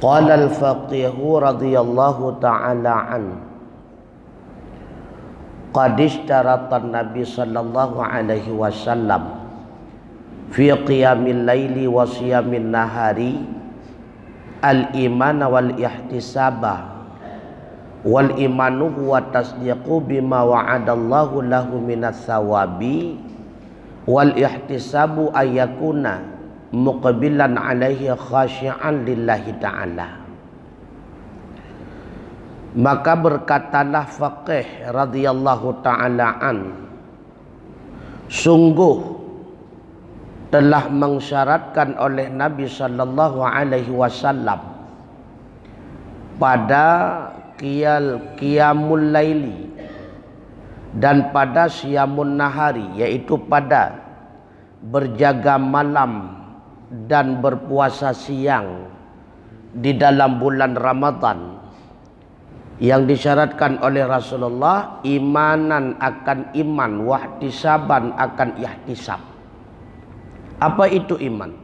Qala al-faqihu radhiyallahu ta'ala an qad ishtarata an-nabi sallallahu alaihi wasallam fi qiyamil laili wa siyamin nahari al-imana wal ihtisaba wal imanu huwa tasdiqu bima wa'adallahu lahu minas sawabi wal ihtisabu ayyakuna muqbilan alaihi khasyi'an lillahi ta'ala. Maka berkatalah faqih radhiyallahu ta'ala an, sungguh telah mensyaratkan oleh Nabi sallallahu alaihi wasallam pada qiyamul laili dan pada siyamun nahari, yaitu pada berjaga malam dan berpuasa siang di dalam bulan Ramadan, yang disyaratkan oleh Rasulullah imanan akan iman, wahtisaban akan ihtisab. Apa itu iman?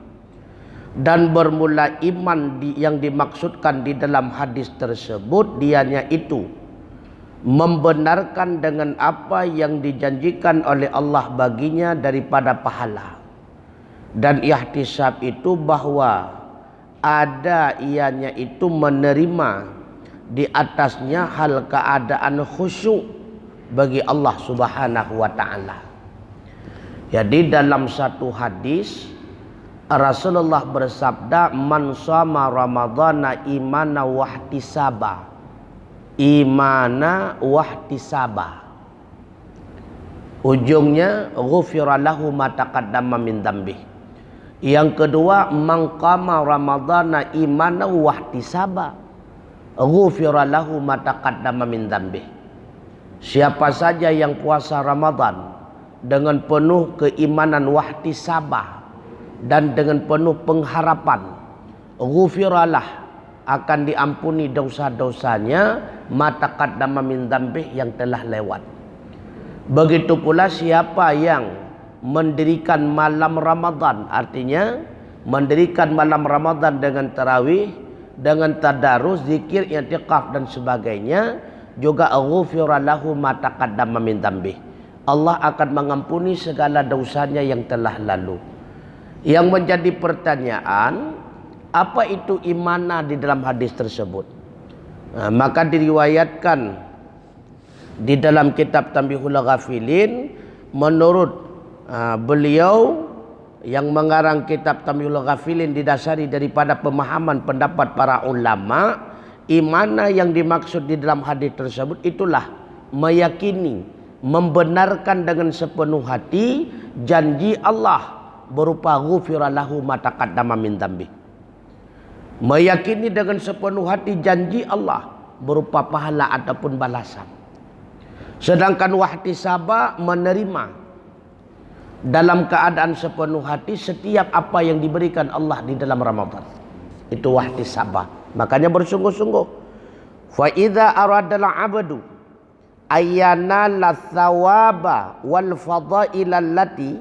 Dan bermula iman yang dimaksudkan di dalam hadis tersebut, dianya itu membenarkan dengan apa yang dijanjikan oleh Allah baginya daripada pahala. Dan ihtisab itu bahwa ada ianya itu menerima di atasnya hal keadaan khusyuk bagi Allah Subhanahu wa ta'ala. Jadi dalam satu hadis Rasulullah bersabda, man shoma ramadhana imana wahtisaba, imana wahtisaba, ujungnya ghufira lahu ma taqaddama min dzambi. Yang kedua, man qama ramadhana imana wahtisaba, ghufira lahu ma taqaddama min dzambi. Siapa saja yang puasa Ramadan dengan penuh keimanan wahtisabah dan dengan penuh pengharapan, ghufiralah, akan diampuni dosa-dosanya, ma taqaddama min dzambi, yang telah lewat. Begitu pula siapa yang mendirikan malam Ramadan, artinya mendirikan malam Ramadan dengan tarawih, dengan tadarus, zikir, i'tikaf dan sebagainya, juga ghufira lahu ma taqaddama min dzambi. Allah akan mengampuni segala dosanya yang telah lalu. Yang menjadi pertanyaan, apa itu imana di dalam hadis tersebut? Nah, maka diriwayatkan di dalam kitab Tanbihul Ghafilin, menurut beliau yang mengarang kitab Tanbihul Ghafilin didasari daripada pemahaman pendapat para ulama, imana yang dimaksud di dalam hadis tersebut itulah meyakini, membenarkan dengan sepenuh hati janji Allah berupa ghufira lahu ma taqaddama min dzambi. Meyakini dengan sepenuh hati janji Allah berupa pahala ataupun balasan. Sedangkan wahtisaba menerima dalam keadaan sepenuh hati setiap apa yang diberikan Allah di dalam Ramadan. Itu wahtisaba. Makanya bersungguh-sungguh. Fa idza aradal 'abdu ayyana lathawaba wal fadaila allati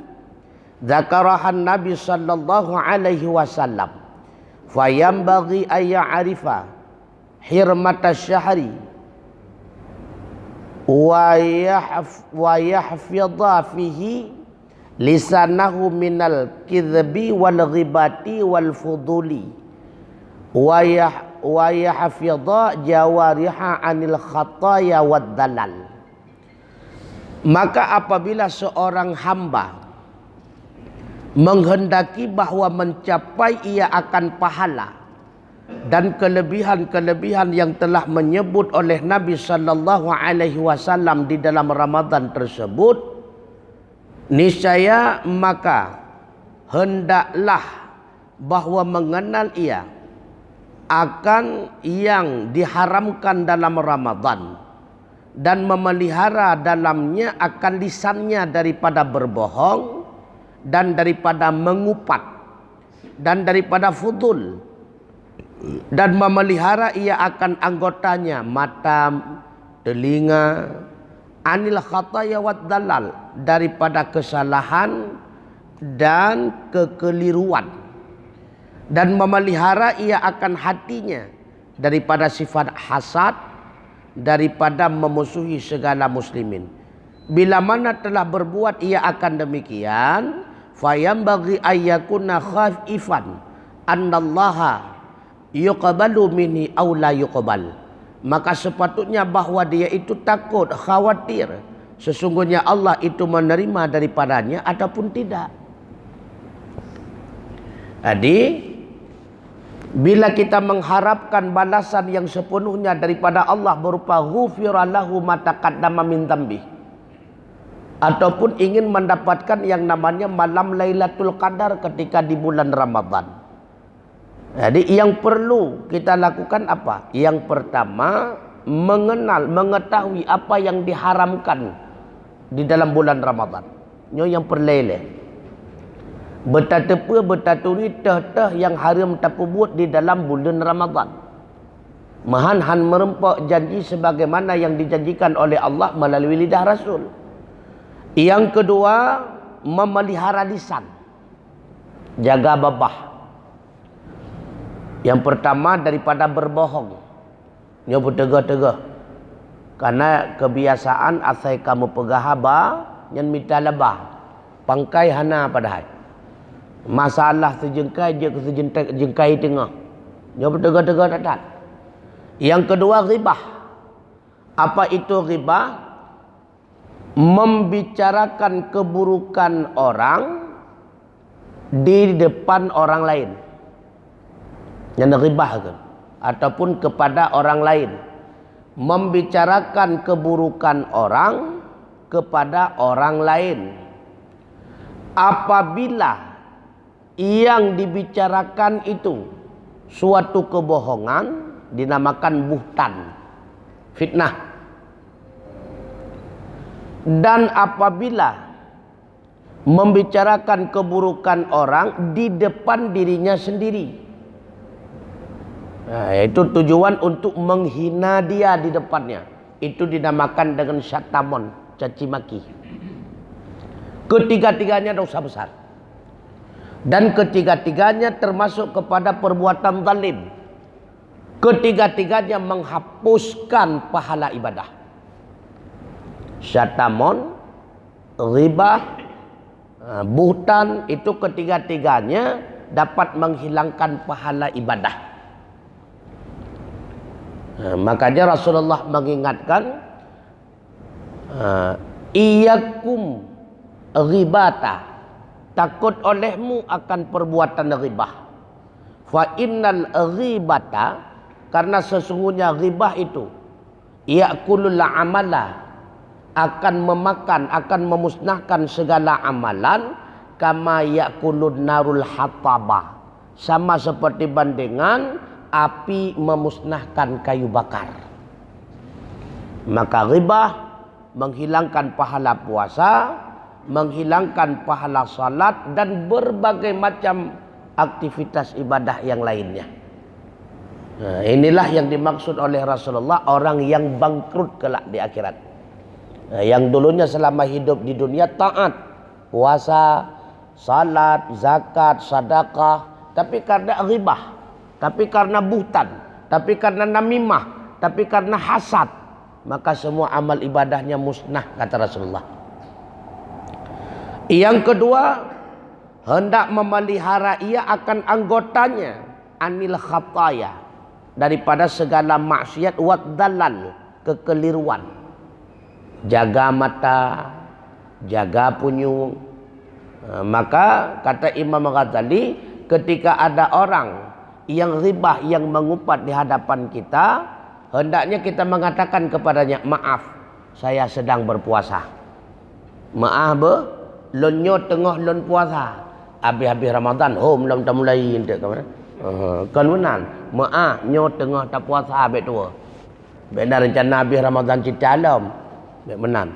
dzakaraha Nabi sallallahu alaihi wasallam, fayambaghi ay ya'rifa hirmata syahri wa yahfidha fihi lisanahu minal kidhbi wal ghibati wal fuduli wa yahfidha jawariha anil khataya wad dalal. Maka apabila seorang hamba menghendaki bahwa mencapai ia akan pahala dan kelebihan-kelebihan yang telah menyebut oleh Nabi sallallahu alaihi wasallam di dalam Ramadan tersebut, niscaya maka hendaklah bahwa mengenal ia akan yang diharamkan dalam Ramadan dan memelihara dalamnya akan lisannya daripada berbohong dan daripada mengupat dan daripada fudul, dan memelihara ia akan anggotanya, mata, telinga, anil khataya wad dalal, daripada kesalahan dan kekeliruan. dan memelihara ia akan hatinya daripada sifat hasad, daripada memusuhi segala muslimin. Bila mana telah berbuat ia akan demikian, fayambaghi ayyakuna khaifan annallaha yuqbalu minni aw la yuqbal. Maka sepatutnya bahawa dia itu takut, khawatir sesungguhnya Allah itu menerima daripadanya ataupun tidak. Jadi bila kita mengharapkan balasan yang sepenuhnya daripada Allah berupa ghufira lahu ma taqaddama min dzambi, ataupun ingin mendapatkan yang namanya malam Lailatul Qadar ketika di bulan Ramadan. Jadi yang perlu kita lakukan apa? Yang pertama, mengetahui apa yang diharamkan di dalam bulan Ramadan. Ini yang perlele. Bertata-apa bertaturi teh-teh yang haram terpubut di dalam bulan Ramadan. Mahan merempak janji sebagaimana yang dijanjikan oleh Allah melalui lidah Rasul. Yang kedua, memelihara lisan, jaga babah. Yang pertama daripada berbohong, dia bertegah-tegah. Karena kebiasaan asai kamu pegahaba yang minta lebah, pangkai hana padahal. Masalah sejengkai je ke sejengkai tengah, dia bertegah-tegah tak. Yang kedua, ghibah. Apa itu ghibah? Membicarakan keburukan orang di depan orang lain. Yang ghibah kan? Ataupun kepada orang lain. Membicarakan keburukan orang kepada orang lain. Apabila yang dibicarakan itu suatu kebohongan, dinamakan buhtan, fitnah. Dan apabila membicarakan keburukan orang di depan dirinya sendiri, nah, itu tujuan untuk menghina dia di depannya, itu dinamakan dengan syatamon, caci maki. Ketiga-tiganya dosa besar. Dan ketiga-tiganya termasuk kepada perbuatan zalim. Ketiga-tiganya menghapuskan pahala ibadah. Syatamon, ghibah, buhtan, itu ketiga-tiganya dapat menghilangkan pahala ibadah. Makanya Rasulullah mengingatkan, iyakum ghibata, takut olehmu akan perbuatan ghibah. Fa innal ghibata, karena sesungguhnya ghibah itu ya'kulul amala, akan memakan, akan memusnahkan segala amalan, kama ya'kulun narul hataba, sama seperti bandingan api memusnahkan kayu bakar. Maka ghibah menghilangkan pahala puasa, menghilangkan pahala salat, dan berbagai macam aktivitas ibadah yang lainnya. Nah, inilah yang dimaksud oleh Rasulullah orang yang bangkrut kelak di akhirat. Nah, yang dulunya selama hidup di dunia taat, puasa, salat, zakat, sedekah, tapi karena ghibah, tapi karena buhtan, tapi karena namimah, tapi karena hasad, maka semua amal ibadahnya musnah, kata Rasulullah. Yang kedua, hendak memelihara ia akan anggotanya anil khataya, daripada segala maksiat, wat dalal, kekeliruan. Jaga mata, jaga punyung. Maka kata Imam Ghazali, ketika ada orang yang ghibah, yang mengupat di hadapan kita, hendaknya kita mengatakan kepadanya, maaf, saya sedang berpuasa. Maaf lonyo tengah lon puasa, habis-habis Ramadan, belum tak mulai entek ke mana? Kan benar. Maaf, nyo tengah tak puasa habis tua. Benar rencana habis Ramadan cita alam. Benar.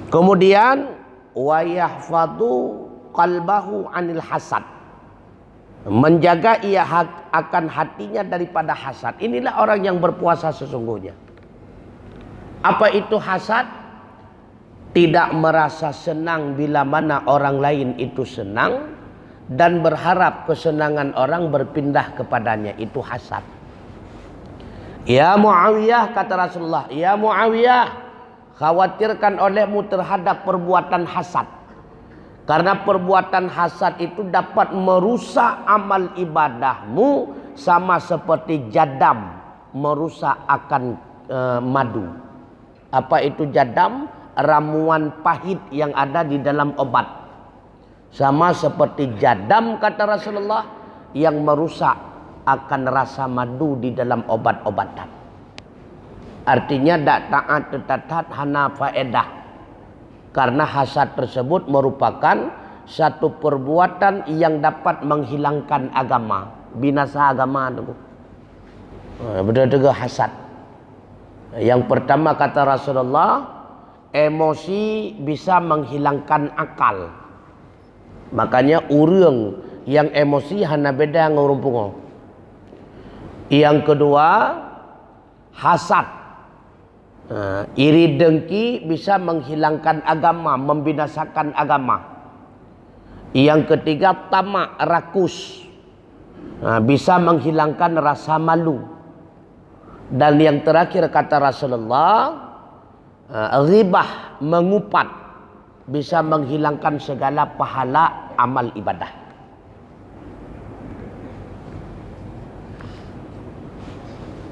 Kemudian wa yahfadu qalbahu anil hasad, menjaga ia akan hatinya daripada hasad. Inilah orang yang berpuasa sesungguhnya. Apa itu hasad? Tidak merasa senang bila mana orang lain itu senang, dan berharap kesenangan orang berpindah kepadanya, itu hasad. Ya Muawiyah, kata Rasulullah, ya Muawiyah, khawatirkan olehmu terhadap perbuatan hasad. Karena perbuatan hasad itu dapat merusak amal ibadahmu sama seperti jadam merusak akan madu. Apa itu jadam? Ramuan pahit yang ada di dalam obat. Sama seperti jadam, kata Rasulullah, yang merusak akan rasa madu di dalam obat-obatan. Artinya tak taat tetatat hana faedah. Karena hasad tersebut merupakan satu perbuatan yang dapat menghilangkan agama, binasa agama itu. Betul-betul hasad. Yang pertama, kata Rasulullah, emosi bisa menghilangkan akal. Makanya urang yang emosi hana beda ngurumpungo. Yang kedua, hasad. Iri dengki bisa menghilangkan agama, membinasakan agama. Yang ketiga, tamak, rakus, bisa menghilangkan rasa malu. Dan yang terakhir, kata Rasulullah, ghibah, mengupat, bisa menghilangkan segala pahala amal ibadah.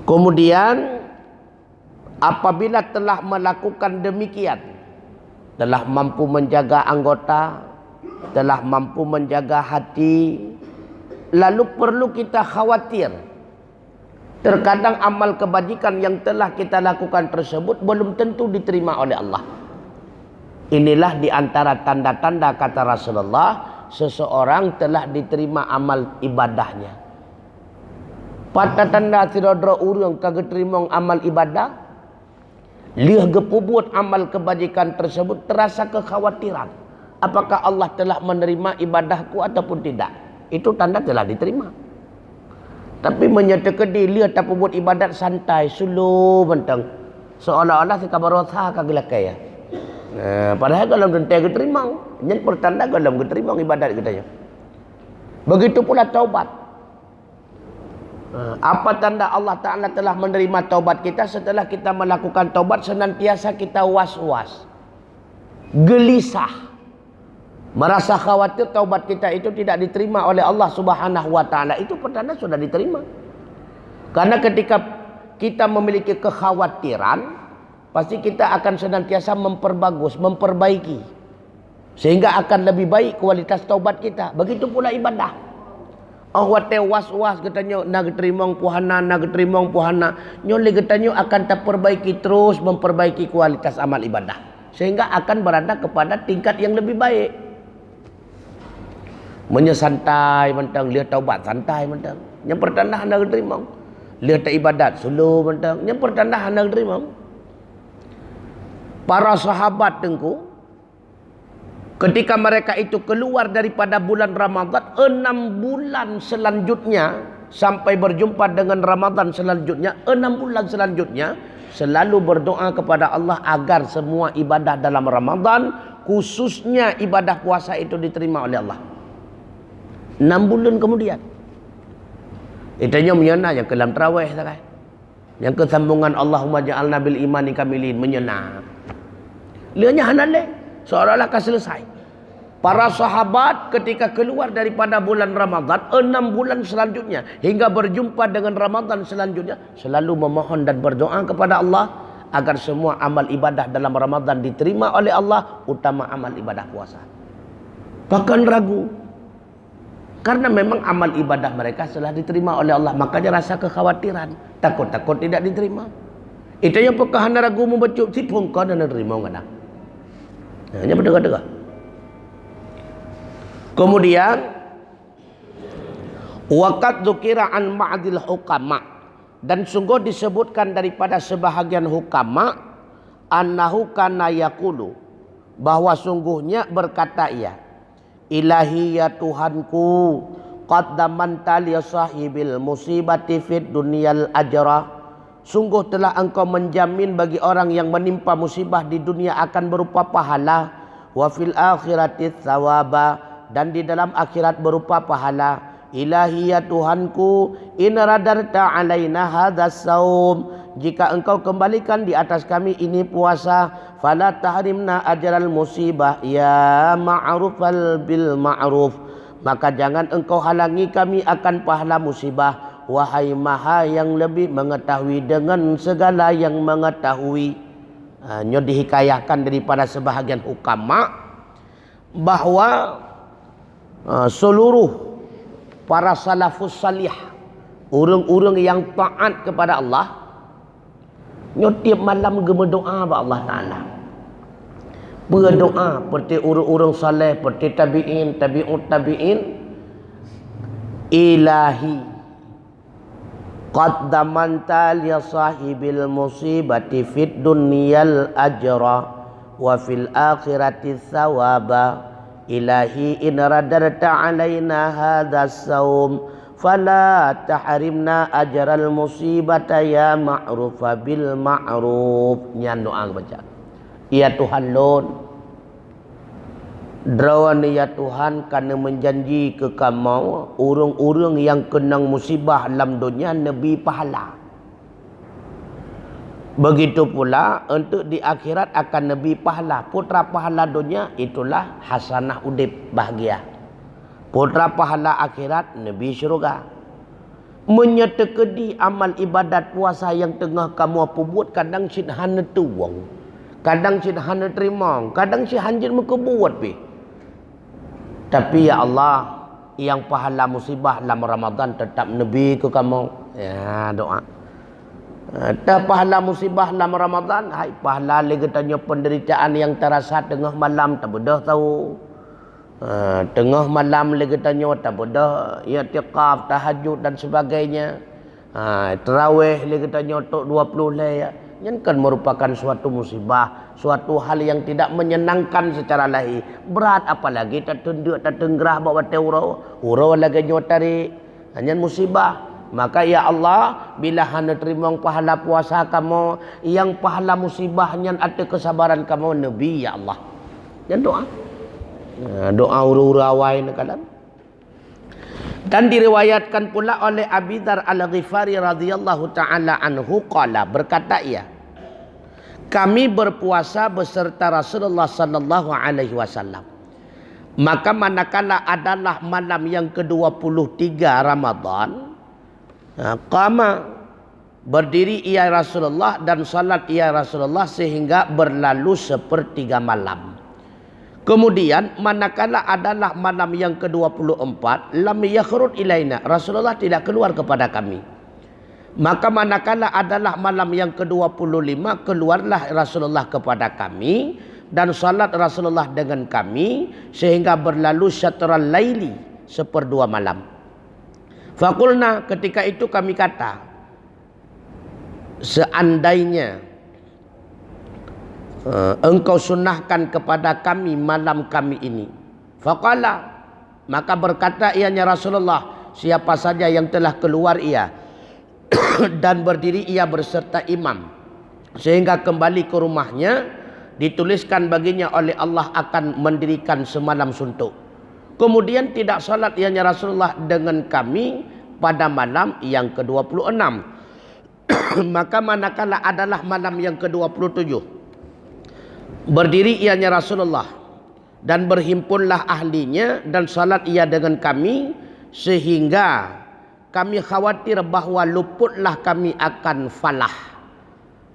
Kemudian apabila telah melakukan demikian, telah mampu menjaga anggota, telah mampu menjaga hati, lalu perlu kita khawatir. Terkadang amal kebajikan yang telah kita lakukan tersebut belum tentu diterima oleh Allah. Inilah di antara tanda-tanda, kata Rasulullah, seseorang telah diterima amal ibadahnya. Pada tanda tiradra urang kagak terima amal ibadah, liah gepubut amal kebajikan tersebut, terasa kekhawatiran. Apakah Allah telah menerima ibadahku ataupun tidak? Itu tanda telah diterima. Tapi menyatakan dia tak buat ibadat santai, sulu bentang, seolah-olah si kabarotha kagak kaya. Padahal kalau kita diterima, yang pertanda kalau diterima ibadat kita. Begitu pula taubat. Apa tanda Allah Ta'ala telah menerima taubat kita? Setelah kita melakukan taubat, senantiasa kita was-was, gelisah, merasa khawatir taubat kita itu tidak diterima oleh Allah Subhanahu wa Ta'ala. Itu pertanda sudah diterima. Karena ketika kita memiliki kekhawatiran, pasti kita akan senantiasa memperbagus, memperbaiki, sehingga akan lebih baik kualitas taubat kita. Begitu pula ibadah. Awate was-was katanya nak terima puhana, nak terima puhana. Nyole katanya akan terperbaiki terus, memperbaiki kualitas amal ibadah, sehingga akan berada kepada tingkat yang lebih baik. Menyesantai mentang, lihat taubat santai mentang. Yang pertanda nak terima, lihat ibadat sulu mentang. Yang pertanda nak terima. Para sahabat tengku, ketika mereka itu keluar daripada bulan Ramadan, 6 bulan selanjutnya sampai berjumpa dengan Ramadan selanjutnya, 6 bulan selanjutnya selalu berdoa kepada Allah agar semua ibadah dalam Ramadan, khususnya ibadah puasa itu diterima oleh Allah. 6 bulan kemudian. Itunya menyena yang ke dalam tarawih, yang kesambungan Allahumma ja'alna bil imani kamilin, menyena. Lihatnya hanale, seolah-olah akan selesai. Para sahabat ketika keluar daripada bulan Ramadan, 6 bulan selanjutnya hingga berjumpa dengan Ramadan selanjutnya, selalu memohon dan berdoa kepada Allah agar semua amal ibadah dalam Ramadan diterima oleh Allah, utama amal ibadah puasa. Bahkan ragu, karena memang amal ibadah mereka telah diterima oleh Allah, makanya rasa kekhawatiran, takut-takut tidak diterima. Itu yang pekahana ragu membaca sipung kau dan diterima enggak? Hanya berdega-dega. Kemudian waqad dzukira an ma'dil hukama, dan sungguh disebutkan daripada sebahagian hukama, annahu kana yaqulu, bahwa sungguhnya berkata ia, ilahi ya Tuhanku, qaddamanta li sahibil musibati fid dunyal ajra, sungguh telah engkau menjamin bagi orang yang menimpa musibah di dunia akan berupa pahala, wa fil akhirati thawaba, dan di dalam akhirat berupa pahala. Ilahi ya Tuhanku, in radarta alaina hadzal saum, jika engkau kembalikan di atas kami ini puasa, fala tahrimna ajral musibah ya ma'rufal bil ma'ruf, maka jangan engkau halangi kami akan pahala musibah, wahai Maha yang lebih mengetahui dengan segala yang mengetahui. Ini dihikayahkan daripada sebahagian hukama bahwa seluruh para salafus salih, orang-orang yang taat kepada Allah, tiap malam berdoa kepada Allah Ta'ala. Berdoa seperti orang-orang saleh, seperti tabi'in, tabi'in. Ilahi qaddamanta li sahibil musibati fid dunyal ajra wa fil akhirati thawaba. Ilahi in radarta alaina hadzal saum fala tahrimna ajral musibata ya ma'rufa bil ma'ruf. Nyan doa baca. Ya Tuhan lon, drawan ya Tuhan karena menjanji ke kamu urang-urang yang kenang musibah dalam dunia nabi pahala. Begitu pula untuk di akhirat akan nabi pahala. Putra pahala dunia itulah hasanah udip bahagia. Putra pahala akhirat nabi syurga. Menyetekedi amal ibadat puasa yang tengah kamu buat, kadang sid hana tuang, kadang sid hana terima, kadang sid hanjir muka buat pi. Tapi ya Allah, yang pahala musibah dalam Ramadan tetap nabi ke kamu. Ya doa. Tak pahala musibah dalam Ramadan, hai pahala lagi tanya penderitaan yang terasa tengah malam tak bedah tahu. Tengah malam lagi tanya tak bedah i'tikaf, tahajud dan sebagainya. Tarawih lagi tanya tok 20 lay. Ini kan merupakan suatu musibah, suatu hal yang tidak menyenangkan secara lahir. Berat apalagi tak tunduk tak tenggerah bawa teuro, urau lagi nyotari. Hanya musibah. Maka ya Allah, bila hana terima pahala puasa kamu, yang pahala musibahnya ada kesabaran kamu nabi ya Allah. Dan doa. Doa uru-urawai kadang. Dan diriwayatkan pula oleh Abi Dzar Al-Ghifari radhiyallahu taala anhu qala, berkata ia, kami berpuasa beserta Rasulullah sallallahu alaihi wasallam. Maka manakala adalah malam yang ke-23 Ramadan, qama, berdiri ia Rasulullah dan salat ia Rasulullah sehingga berlalu sepertiga malam. Kemudian manakala adalah malam yang ke-24, lam yakhrud ilaina, Rasulullah tidak keluar kepada kami. Maka manakala adalah malam yang ke-25, keluarlah Rasulullah kepada kami dan salat Rasulullah dengan kami sehingga berlalu syatral laili, seperdua malam. Fakulna, ketika itu kami kata, seandainya engkau sunnahkan kepada kami malam kami ini. Faqala, maka berkata ianya Rasulullah, siapa saja yang telah keluar ia dan berdiri ia berserta imam sehingga kembali ke rumahnya, dituliskan baginya oleh Allah akan mendirikan semalam suntuk. Kemudian tidak salat ianya Rasulullah dengan kami pada malam yang ke-26. Maka manakala adalah malam yang ke-27, berdiri ianya Rasulullah dan berhimpunlah ahlinya dan salat ia dengan kami sehingga kami khawatir bahawa luputlah kami akan falah.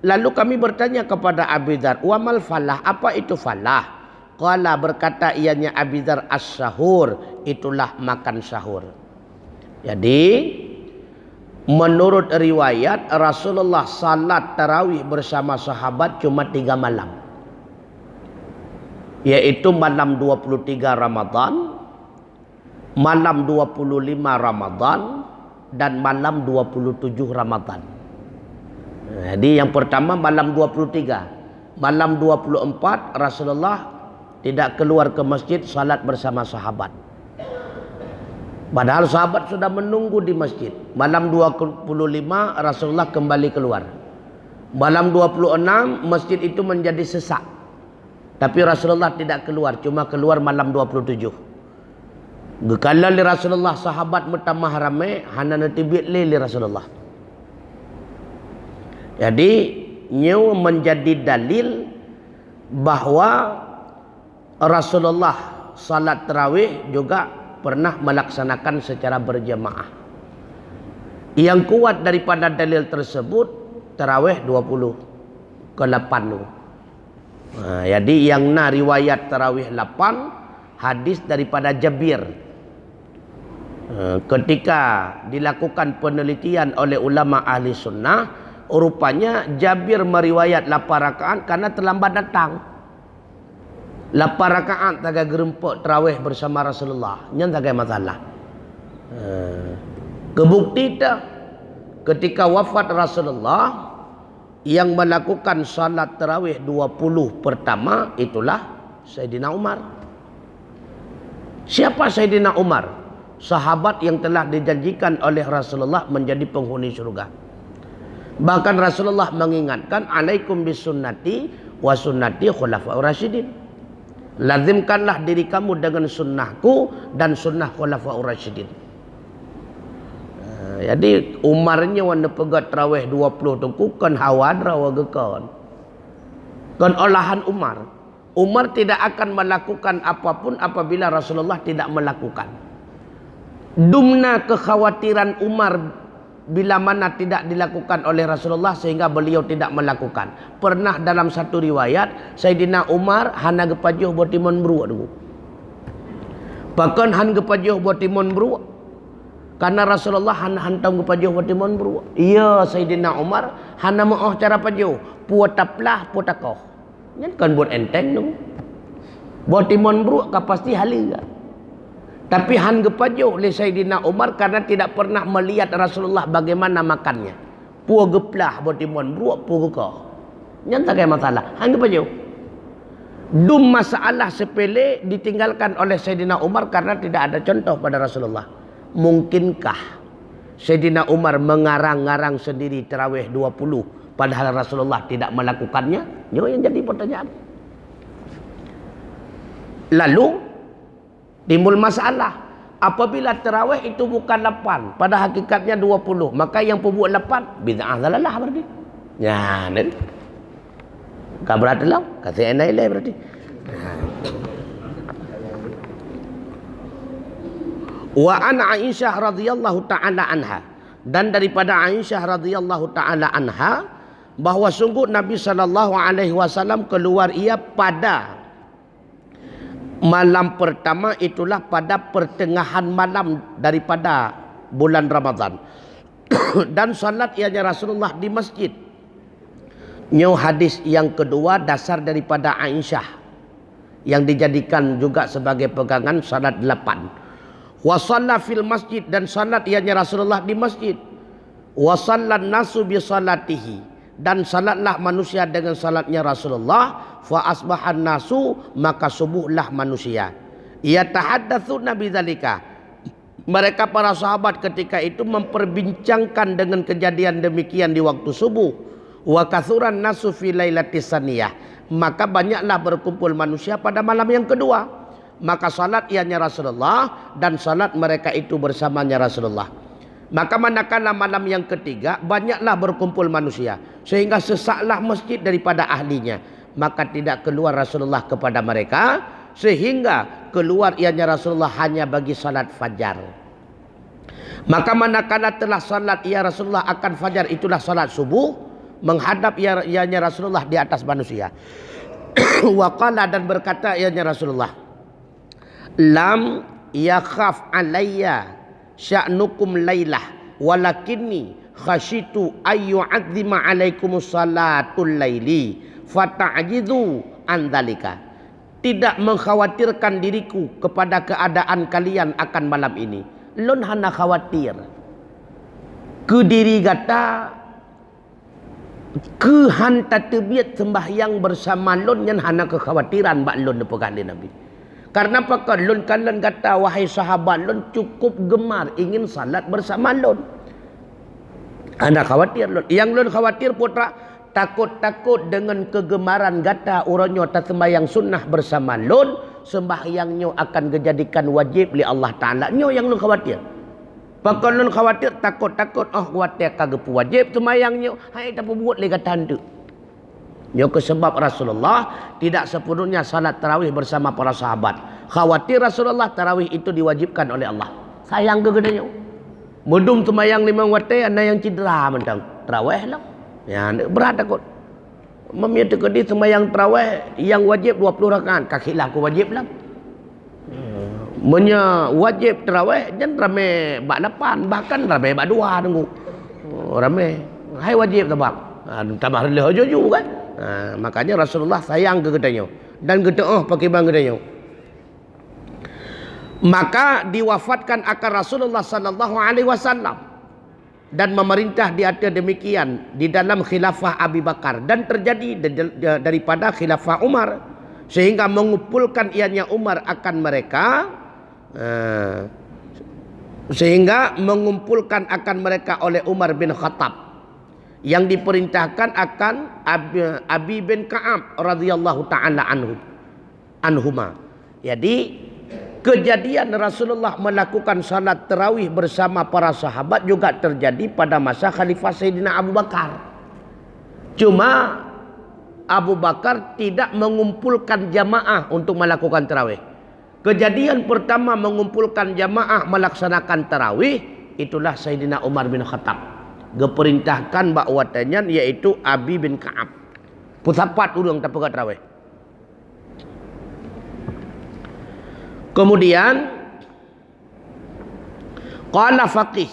Lalu kami bertanya kepada Abi Dzar, wa mal falah, apa itu falah? Qala, berkata ianya Abi Dzar, as-sahur, itulah makan sahur. Jadi menurut riwayat Rasulullah salat tarawih bersama sahabat cuma 3 malam, yaitu malam 23 Ramadan, malam 25 Ramadan, dan malam 27 Ramadan. Jadi yang pertama malam 23, malam 24 Rasulullah tidak keluar ke masjid salat bersama sahabat. Padahal sahabat sudah menunggu di masjid. Malam 25 Rasulullah kembali keluar. Malam 26 masjid itu menjadi sesak. Tapi Rasulullah tidak keluar, cuma keluar malam 27. Gekala li Rasulullah sahabat mutamah rame hana natibit li Rasulullah. Jadi nyu menjadi dalil bahwa Rasulullah salat tarawih juga pernah melaksanakan secara berjamaah. Yang kuat daripada dalil tersebut tarawih 20 ke 8 tu. Jadi yang na riwayat tarawih 8 hadis daripada Jabir. Ketika dilakukan penelitian oleh ulama ahli sunnah, rupanya Jabir meriwayat 8 rakaat karena terlambat datang. 8 rakaat taga gerempok tarawih bersama Rasulullah. Nyan taga masalah. Kebukti dah ketika wafat Rasulullah yang melakukan salat tarawih 20 pertama itulah Sayyidina Umar. Siapa Sayyidina Umar? Sahabat yang telah dijanjikan oleh Rasulullah menjadi penghuni surga. Bahkan Rasulullah mengingatkan, alaikum bisunnati wa sunnati khulafaur rasyidin. Lazimkanlah diri kamu dengan sunnahku dan sunnah khulafaur rasyidin. Jadi Umarnya warna pegat tarawih 20 tu kan hawadra wa gekon. Kan olahan Umar. Umar tidak akan melakukan apapun apabila Rasulullah tidak melakukan. Dumna kekhawatiran Umar bila mana tidak dilakukan oleh Rasulullah sehingga beliau tidak melakukan. Pernah dalam satu riwayat Sayyidina Umar hana gepajuh buat timun beruak dulu. Bahkan han gepajuh buat timun beruak karena Rasulullah hana hantam gepajuh buat timun beruak. Iya Sayyidina Umar hana mau cara pajuh puataplah puatakoh. Nyan kan buat enteng dulu. Buat timun beruak ka pasti halga. Tapi han gepajuh oleh Sayyidina Umar karena tidak pernah melihat Rasulullah bagaimana makannya. Puah geplah buat timuan beruak puah gekah. Nyata kayak masalah. Han gepajuh. Dum masalah sepele ditinggalkan oleh Sayyidina Umar karena tidak ada contoh pada Rasulullah. Mungkinkah Sayyidina Umar mengarang-ngarang sendiri tarawih 20 padahal Rasulullah tidak melakukannya? Itu yang jadi pertanyaan. Lalu timbul masalah. Apabila tarawih itu bukan 8, pada hakikatnya 20, maka yang pembuat 8 bid'ah dalalah berarti. Ya, nen. Ka berarti lah, kata enai lah berarti. Wa an Aisyah radhiyallahu taala anha, dan daripada Aisyah radhiyallahu taala anha bahwa sungguh Nabi sallallahu alaihi wasallam keluar ia pada malam pertama, itulah pada pertengahan malam daripada bulan Ramadan. Dan salat ianya Rasulullah di masjid. Nyo hadis yang kedua dasar daripada Aisyah yang dijadikan juga sebagai pegangan salat 8. Wa shalla fil masjid, dan salat ianya Rasulullah di masjid. Wa shallan nasu bi salatihi, dan salatlah manusia dengan salatnya Rasulullah. Fa asbahan nasu, maka subuhlah manusia. Ya tahaddatsuna bidzalika, mereka para sahabat ketika itu memperbincangkan dengan kejadian demikian di waktu subuh. Wa kathuran nasu fi lailatis saniyah, maka banyaklah berkumpul manusia pada malam yang kedua. Maka salat ianya Rasulullah dan salat mereka itu bersamanya Rasulullah. Maka manakala malam yang ketiga banyaklah berkumpul manusia sehingga sesaklah masjid daripada ahlinya. Maka tidak keluar Rasulullah kepada mereka, sehingga keluar ianya Rasulullah hanya bagi salat fajar. Maka manakala telah salat ia Rasulullah akan fajar, itulah salat subuh, menghadap ianya Rasulullah di atas manusia. Wa qala, dan berkata ianya Rasulullah, lam yakhaf alayya sya'nukum lailah walakinni khashitu ayyu'adzima alaikumus salatul laili fata'jidu an dzalika. Tidak mengkhawatirkan diriku kepada keadaan kalian akan malam ini. Lun hana khawatir ke diri gata ke hanta tebiat sembahyang bersama lun yang hana kekhawatiran bak lun depekali Nabi. Karena apa? Lun kalian kata wahai sahabat lun cukup gemar ingin salat bersama lun. Hana khawatir lun. Yang lun khawatir putra takut-takut dengan kegemaran gata uronyo tak sembahyang sunnah bersama lun sembahyangnya akan dijadikan wajib oleh Allah Ta'ala. Nyo yang lu khawatir. Pakon lu khawatir, takut-takut, khawatir kagak wajib sembahyangnya. Hai, tak buat lagi tanda. Nyo kesebab Rasulullah tidak sepenuhnya salat tarawih bersama para sahabat. Khawatir Rasulullah tarawih itu diwajibkan oleh Allah. Sayang ke gedenya. Medum sembahyang 5 waktu, ada yang cedera mentang. Tarawih lah. Ya, berat takut. Memia tekedi sembahyang tarawih yang wajib 20 rakaat, kaki lah aku wajib lah. Menya wajib tarawih jangan ramai bak 8, bahkan ramai bak 2 tunggu. Ramai. Hai wajib tabak. Tambah leh jojo kan. Makanya Rasulullah sayang ke gedenya dan gede pakai bang gedenya. Maka diwafatkan akan Rasulullah sallallahu alaihi wasallam dan memerintah di atas demikian di dalam khilafah Abu Bakar dan terjadi daripada khilafah Umar sehingga mengumpulkan ianya Umar akan mereka oleh Umar bin Khattab yang diperintahkan akan Abi bin Ka'ab radhiyallahu taala anhuma. Jadi kejadian Rasulullah melakukan salat tarawih bersama para sahabat juga terjadi pada masa Khalifah Sayyidina Abu Bakar. Cuma Abu Bakar tidak mengumpulkan jamaah untuk melakukan tarawih. Kejadian pertama mengumpulkan jamaah melaksanakan tarawih itulah Sayyidina Umar bin Khattab. Diperintahkan bakwatanya yaitu Abi bin Ka'ab. Pusapat urang tak pegat tarawih. Kemudian qala faqih.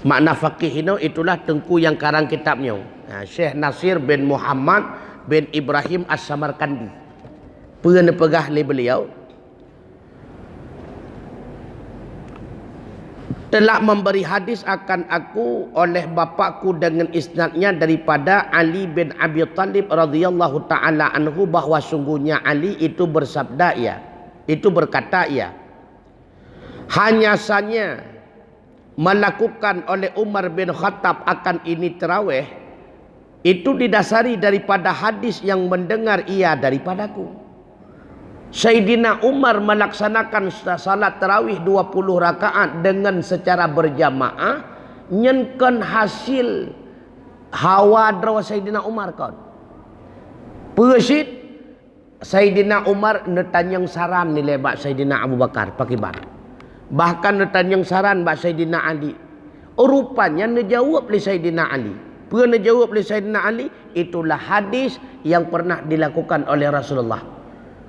Makna faqih ini itulah tengku yang karang kitabnya. Syekh Nasir bin Muhammad bin Ibrahim As-Samarkandi. Pernah pegah li beliau telah memberi hadis akan aku oleh bapakku dengan isnadnya daripada Ali bin Abi Thalib radhiyallahu taala anhu bahwa sungguhnya Ali itu bersabda itu berkata hanya saja melakukan oleh Umar bin Khattab akan ini tarawih itu didasari daripada hadis yang mendengar ia daripadaku. Sayyidina Umar melaksanakan salat tarawih 20 rakaat dengan secara berjamaah nyenkan hasil hawa draw Sayyidina Umar kan. Persid Sayyidina Umar netanyang saran nilai bak Sayyidina Abu Bakar pakai bar. Bahkan netanyang saran bak Sayyidina Ali. Rupanya nejawab oleh Sayyidina Ali. Pernah jawab oleh Sayyidina Ali itulah hadis yang pernah dilakukan oleh Rasulullah.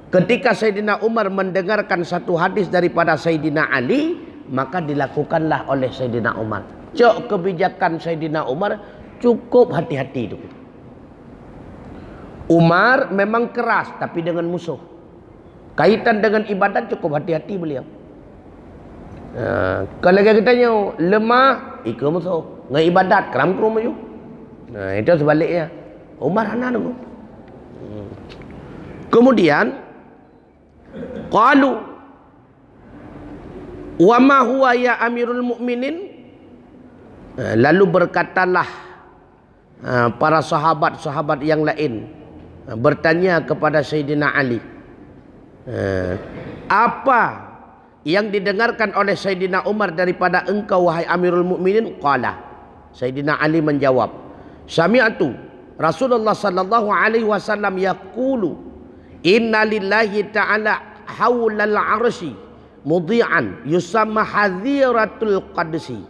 Ketika Sayyidina Umar mendengarkan satu hadis daripada Sayyidina Ali, maka dilakukanlah oleh Sayyidina Umar. Cok kebijakan Sayyidina Umar cukup hati-hati itu. Umar memang keras tapi dengan musuh. Kaitan dengan ibadat cukup hati-hati beliau. Kalau kita lemah, ikut musuh. Ngai ibadat keram kerum aja. Itu sebaliknya. Umar anak tu. Kemudian qalu wa ma huwa ya Amirul Mukminin. Lalu berkatalah para sahabat-sahabat yang lain bertanya kepada Sayyidina Ali, apa yang didengarkan oleh Sayyidina Umar daripada engkau wahai Amirul Mukminin? Qala, Sayyidina Ali menjawab, sami'tu Rasulullah sallallahu alaihi wasallam yaqulu inna lillahi ta'ala haulal arsy mudhi'an yusamma hadhiratul qadsi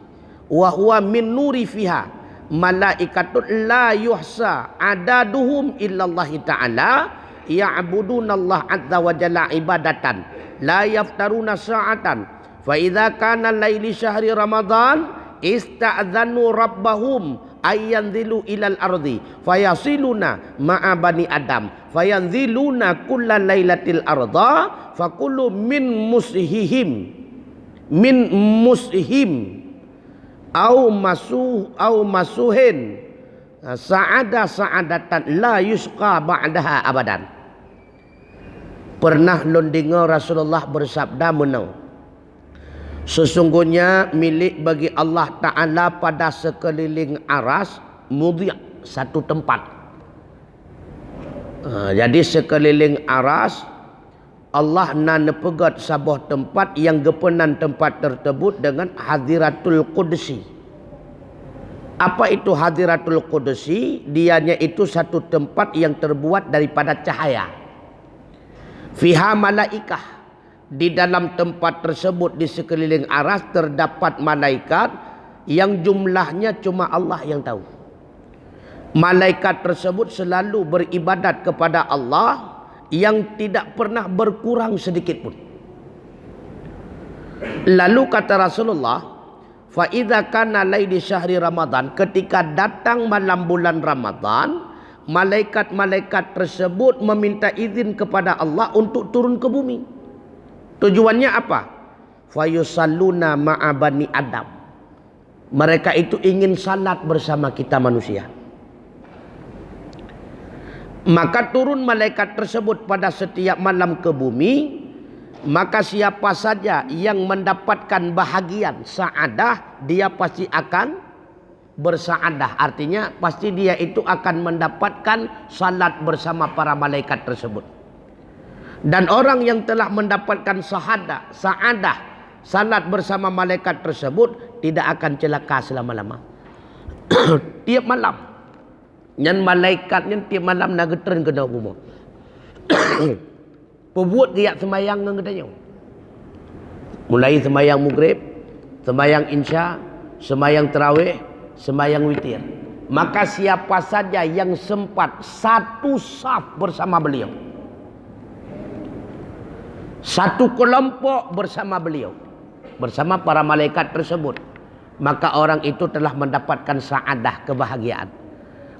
wa huwa min nuri fiha malaikatun la yuhsa adaduhum illallahi ta'ala ya'budunallah azza wa jalla ibadatan la yaftaruna sa'atan fa idza kana laili syahri ramadan ista'dzanu rabbahum ayanzilu ilal ardi fayasiluna ma'a bani adam fayanziluna kulla lailatil arda fakulu min mushihim au masuhin sa'adatan la yusqa ba'daha abadan. Pernah dengar Rasulullah bersabda menau, sesungguhnya milik bagi Allah Ta'ala pada sekeliling aras mudhi' satu tempat. Jadi sekeliling aras Allah nan pegat sebuah tempat yang gepenan tempat tersebut dengan Hadiratul Qudsi. Apa itu Hadiratul Qudsi? Dianya itu satu tempat yang terbuat daripada cahaya. Fiha malaikah. Di dalam tempat tersebut di sekeliling aras terdapat malaikat yang jumlahnya cuma Allah yang tahu. Malaikat tersebut selalu beribadat kepada Allah yang tidak pernah berkurang sedikit pun. Lalu kata Rasulullah, fa idza kana laili syahri Ramadan, ketika datang malam bulan Ramadan, malaikat-malaikat tersebut meminta izin kepada Allah untuk turun ke bumi. Tujuannya apa? Fayusalluna ma'a bani Adam. Mereka itu ingin salat bersama kita manusia. Maka turun malaikat tersebut pada setiap malam ke bumi. Maka siapa saja yang mendapatkan bahagian sa'adah, dia pasti akan bersa'adah. Artinya pasti dia itu akan mendapatkan salat bersama para malaikat tersebut. Dan orang yang telah mendapatkan sa'adah, salat bersama malaikat tersebut, tidak akan celaka selama-lama. Tiap malam. Yang malaikatnya tiap malam nak getren ke dalam rumah. Perbuat giat semayang dengan katanya. Mulai semayang maghrib, semayang insya, semayang tarawih, semayang witir. Maka siapa saja yang sempat satu saf bersama beliau, satu kelompok bersama beliau, bersama para malaikat tersebut, maka orang itu telah mendapatkan sa'adah, kebahagiaan.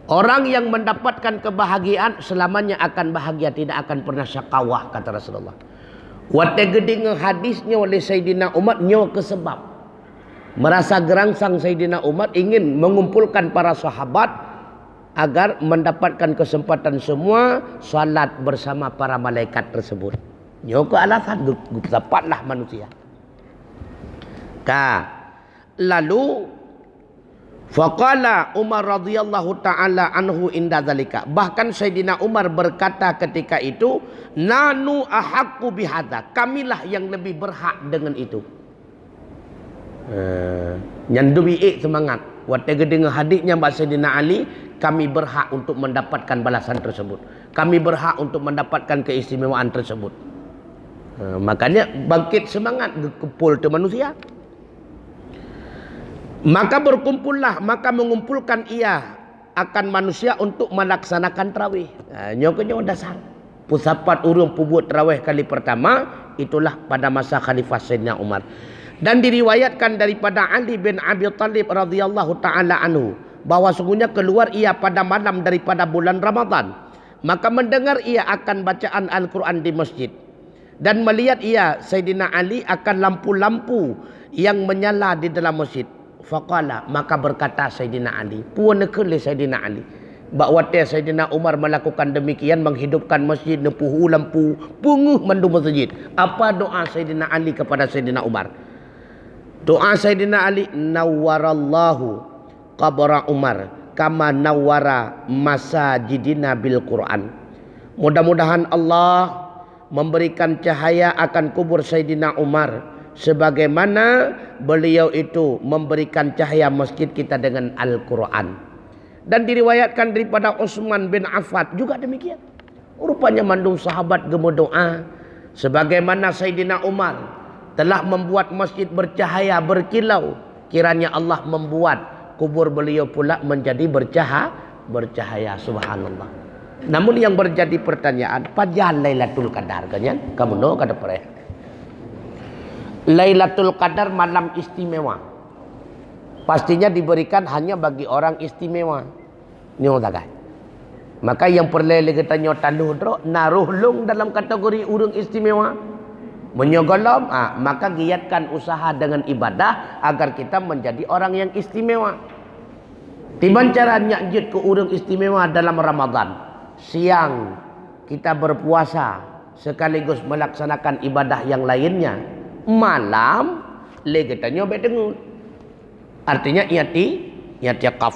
Orang yang mendapatkan kebahagiaan selamanya akan bahagia, tidak akan pernah syakawah, kata Rasulullah. Waktu geding hadisnya oleh Sayyidina Umar nyawa kesebab. Merasa gerangsang Sayyidina Umar ingin mengumpulkan para sahabat agar mendapatkan kesempatan semua salat bersama para malaikat tersebut. Nyawa ke alasan tepatlah manusia. Lalu faqala Umar radhiyallahu taala anhu inda zalika. Bahkan Sayyidina Umar berkata ketika itu, nanu ahaqqu bihadza. Kamilah yang lebih berhak dengan itu. Nyandubi semangat. Waktu dengar hadisnya Mbak Sayyidina Ali, kami berhak untuk mendapatkan balasan tersebut. Kami berhak untuk mendapatkan keistimewaan tersebut. Makanya bangkit semangat kumpul tu manusia. Maka berkumpullah, maka mengumpulkan ia akan manusia untuk melaksanakan tarawih. Nyokonyo dasar. Pusapat urung pubuat tarawih kali pertama itulah pada masa Khalifah Sayyidina Umar. Dan diriwayatkan daripada Ali bin Abi Thalib radhiyallahu taala anhu bahwa sungguhnya keluar ia pada malam daripada bulan Ramadan. Maka mendengar ia akan bacaan Al-Quran di masjid. Dan melihat ia Sayyidina Ali akan lampu-lampu yang menyala di dalam masjid. Faqala, maka berkata Sayyidina Ali, puanakun le Sayyidina Ali, bahawa Sayyidina Umar melakukan demikian, menghidupkan masjid, nepuhu lampu, punguh mandu masjid. Apa doa Sayyidina Ali kepada Sayyidina Umar? Doa Sayyidina Ali, nawwarallahu qabra Umar kama nawwara masajidina bil Quran. Mudah-mudahan Allah memberikan cahaya akan kubur Sayyidina Umar sebagaimana beliau itu memberikan cahaya masjid kita dengan Al-Quran. Dan diriwayatkan daripada Utsman bin Affan juga demikian. Rupanya mandung sahabat gemu doa sebagaimana Sayyidina Umar telah membuat masjid bercahaya berkilau, kiranya Allah membuat kubur beliau pula menjadi bercahaya. Subhanallah. Namun yang menjadi pertanyaan, pajan Lailatul Qadar kan? Kamu no kada pare. Lailatul Qadar malam istimewa. Pastinya diberikan hanya bagi orang istimewa. Nyo tagai. Maka yang perlu kita nyotan dro naruh lung dalam kategori urang istimewa. Menyogolom, maka giatkan usaha dengan ibadah agar kita menjadi orang yang istimewa. Tiban cara nyajut ke urang istimewa dalam Ramadan. Siang kita berpuasa sekaligus melaksanakan ibadah yang lainnya. Malam legetannya bedengut. Artinya iatikaf.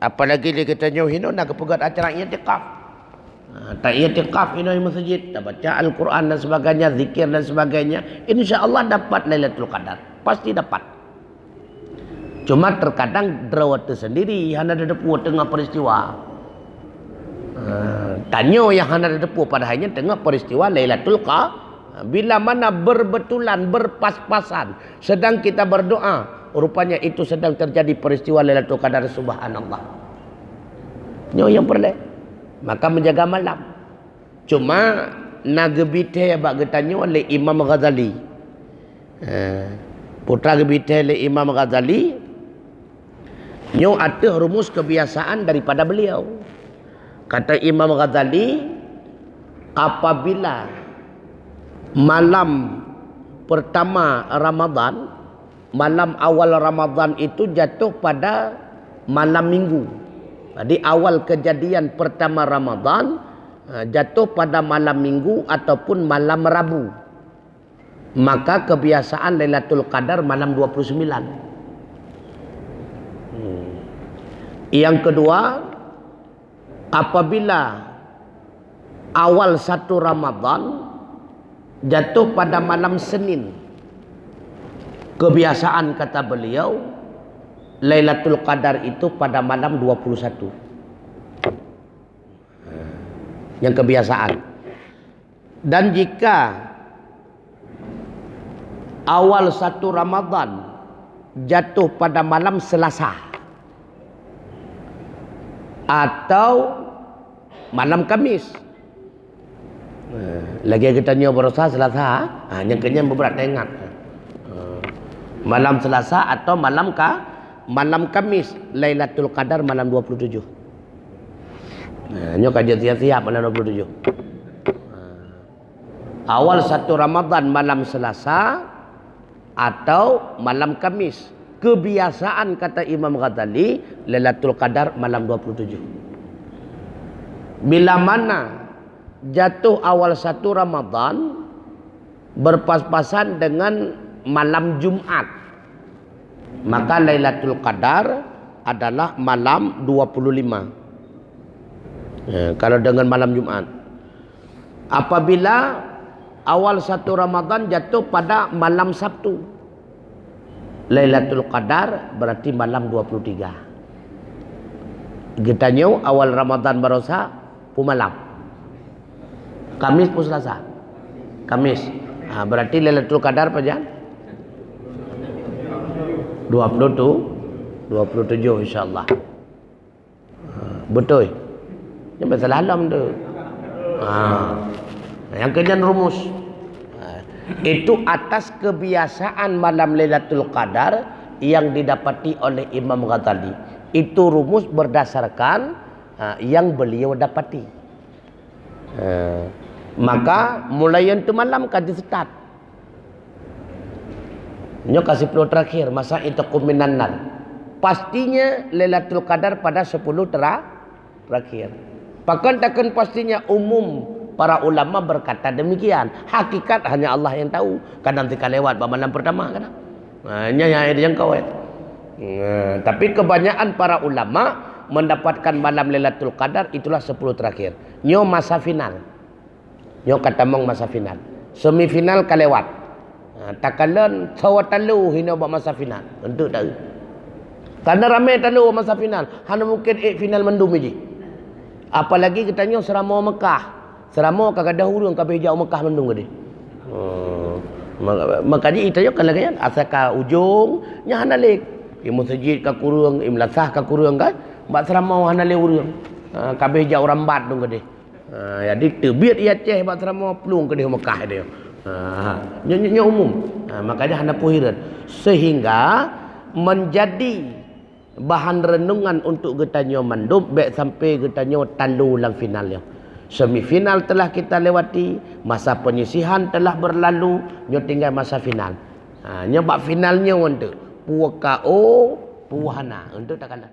Apalagi legetannya hino nak kepegat acara iatikaf. Tak i'tikaf di masjid, tak baca Al-Quran dan sebagainya, zikir dan sebagainya, insya-Allah dapat Lailatul Qadar. Pasti dapat. Cuma terkadang derawat sendiri hana ada depu tengah peristiwa. Tanya yang hana ada depu pada hanya tengah peristiwa Lailatul Qadar. Bila mana berbetulan, berpas-pasan sedang kita berdoa, rupanya itu sedang terjadi peristiwa Lailatul Qadar, subhanallah. Nyo yang perlu, maka menjaga malam. Cuma nagebite bak getanyo oleh Imam Ghazali. Putra gebite oleh Imam Ghazali. Nyo ada rumus kebiasaan daripada beliau. Kata Imam Ghazali, apabila malam pertama Ramadan, malam awal Ramadan itu jatuh pada malam minggu. Jadi awal kejadian pertama Ramadan jatuh pada malam minggu ataupun malam Rabu. Maka kebiasaan Lailatul Qadar malam 29. Yang kedua, apabila awal 1 Ramadan jatuh pada malam Senin, kebiasaan kata beliau Lailatul Qadar itu pada malam 21. Yang kebiasaan. Dan jika awal 1 Ramadan jatuh pada malam Selasa atau malam Kamis, lagi kita nyo berusaha Selasa, yang kenyang berat ingat. Malam Selasa atau malam Kamis, Lailatul Qadar malam 27. Nyo kajian siap malam 27. Awal 1 Ramadan malam Selasa atau malam Kamis. Kebiasaan kata Imam Ghazali Lailatul Qadar malam 27. Bila mana jatuh awal 1 Ramadan berpas-pasan dengan malam Jumat, maka Lailatul Qadar adalah malam 25. Kalau dengan malam Jumat. Apabila awal 1 Ramadan jatuh pada malam Sabtu, Lailatul Qadar berarti malam 23. Kita nyo awal Ramadan barosa pu malam. Kamis pu Selasa. Kamis. Berarti Lailatul Qadar pajan 27 insyaallah. Betul. Ini masalah alam tu. Yang kemudian rumus. Itu atas kebiasaan malam Lailatul Qadar yang didapati oleh Imam Ghazali. Itu rumus berdasarkan yang beliau dapati. Maka mulai itu malam kaji start. Nyo kasih peluang terakhir masa itu kuminanan. Pastinya Lailatul Qadar pada 10 terakhir. Bahkan takkan pastinya umum para ulama berkata demikian. Hakikat hanya Allah yang tahu. Kadang tika lewat malam pertama kadang. Hanya yang kau. Tapi kebanyakan para ulama mendapatkan malam Lailatul Qadar itulah 10 terakhir. Nyo masa final. Nyo kata mong masa final. Semifinal kalewat. Takalan tawa talu hina buat masa final. Untuk tahu. Karena ramai talu masa final. Hanya mungkin final mendum je. Apalagi kita nyo serama Mekah. Serama kagak hurung kabeh hijau Mekah mendung gede. Makanya itu yo kalau kan asaka ujung nya hanalik. Di masjid ka kurung, imlasah ka kurung kan. Bak serama hanalik urung. Kabeh hijau rambat dong gede. Jadi terbit ia Aceh bak serama pelung ke Mekah dia. Nyo umum. Makanya hana puhiran sehingga menjadi bahan renungan untuk getanyo mandub baik sampai getanyo talu lang finalnya. Semifinal telah kita lewati, masa penyisihan telah berlalu, nyo tinggal masa final. Nyo bak finalnya untuk puwa KO, puwa hana untuk tak kalah.